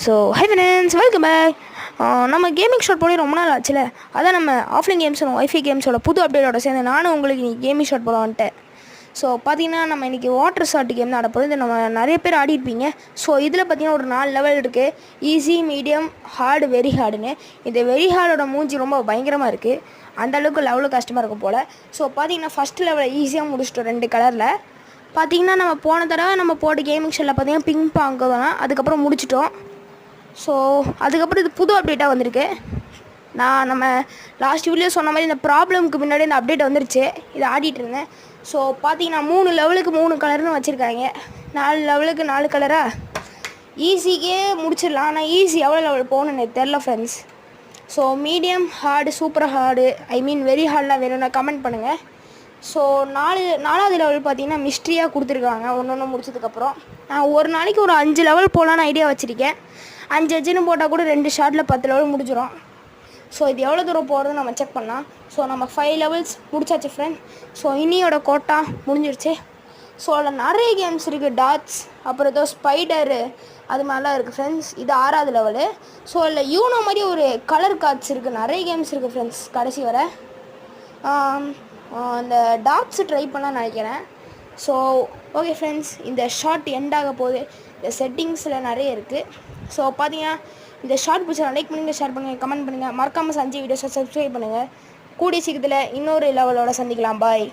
So hi friends, welcome back. நம்ம gaming shot போய் ரொம்ப நாள் ஆச்சுல. அதான் நம்ம ஆஃப்லைன் கேம்ஸோட ஒய்ஃபை கேம்ஸோட புது அப்டேட்டோட சேர்ந்து நானும் உங்களுக்கு இன்றைக்கி கேமிங் ஷாட் போட வந்துட்டேன். ஸோ பார்த்தீங்கன்னா நம்ம இன்றைக்கி வாட்டர் ஷாட் கேம் தான் ஆடப்போது. இது நம்ம நிறைய பேர் ஆடிருப்பீங்க. ஸோ இதில் பார்த்தீங்கன்னா ஒரு 4 லெவல் இருக்குது. ஈஸி, மீடியம், ஹார்டு, வெரி ஹார்டுன்னு. இந்த வெரி ஹார்டோட மூஞ்சி ரொம்ப பயங்கரமாக இருக்குது. அந்தளவுக்கு லெவலு கஷ்டமாக இருக்கும் போல். ஸோ பார்த்தீங்கன்னா ஃபஸ்ட்டு லெவலில் ஈஸியாக முடிச்சிட்டோம் 2 கலரில். பார்த்திங்கன்னா நம்ம போன தடவை நம்ம போட்ட கேமிங் ஷெல்லில் பார்த்திங்கன்னா பிங்க் பாங்கு தான், அதுக்கப்புறம் முடிச்சிட்டோம். ஸோ அதுக்கப்புறம் இது புது அப்டேட்டாக வந்திருக்கு. நம்ம லாஸ்ட் வீடியோ சொன்ன மாதிரி இந்த ப்ராப்ளமுக்கு முன்னாடி இந்த அப்டேட் வந்துருச்சு. இதை ஆடிட்டு இருந்தேன். ஸோ பார்த்தீங்கன்னா 3 லெவலுக்கு 3 கலர்னு வச்சுருக்காங்க. 4 லெவலுக்கு 4 கலரா ஈஸிக்கே முடிச்சிடலாம். ஆனால் ஈஸி எவ்வளோ லெவல் போகணுன்னு எனக்கு தெரில friends. So medium, hard, super hard, very ஹார்ட்லாம் வேணும்னா கமெண்ட் பண்ணுங்கள். ஸோ 4வது லெவல் பார்த்தீங்கன்னா மிஸ்ட்ரியாக கொடுத்துருக்காங்க. ஒன்று முடிச்சதுக்கப்புறம் நான் ஒரு நாளைக்கு ஒரு 5 லெவல் போகலான்னு ஐடியா வச்சுருக்கேன். 5 போட்டால் கூட 2 ஷார்ட்டில் 10 லெவல் முடிஞ்சிடும். ஸோ இது எவ்வளோ தூரம் போகிறதுன்னு நம்ம செக் பண்ணலாம். ஸோ நம்ம 5 லெவல்ஸ் முடிச்சாச்சு ஃப்ரெண்ட். ஸோ இனியோட கோட்டா முடிஞ்சிருச்சு. ஸோ அதில் நிறைய கேம்ஸ் இருக்குது. டாட்ஸ், அப்புறம் ஏதோ ஸ்பைடரு, அது மாதிரிலாம் இருக்குது ஃப்ரெண்ட்ஸ். இது 6வது லெவலு. ஸோ அதில் யூனோ மாதிரி ஒரு கலர் கார்ட்ஸ் இருக்குது. நிறைய கேம்ஸ் இருக்குது ஃப்ரெண்ட்ஸ். கடைசி வர அந்த டாட்ஸு ட்ரை பண்ண நினைக்கிறேன். ஸோ ஓகே ஃப்ரெண்ட்ஸ், இந்த ஷார்ட் எண்ட் ஆக போகுது. இந்த செட்டிங்ஸில் நிறைய இருக்குது. ஸோ பார்த்தீங்கன்னா இந்த ஷார்ட் பிடிச்சா லைக் பண்ணுங்கள், ஷேர் பண்ணுங்கள், கமெண்ட் பண்ணுங்கள். மறக்காமல் சஞ்சய் வீடியோஸை சப்ஸ்கிரைப் பண்ணுங்கள். கூடிய சீக்கிரத்தில் இன்னொரு லெவலோட சந்திக்கலாம். பாய்.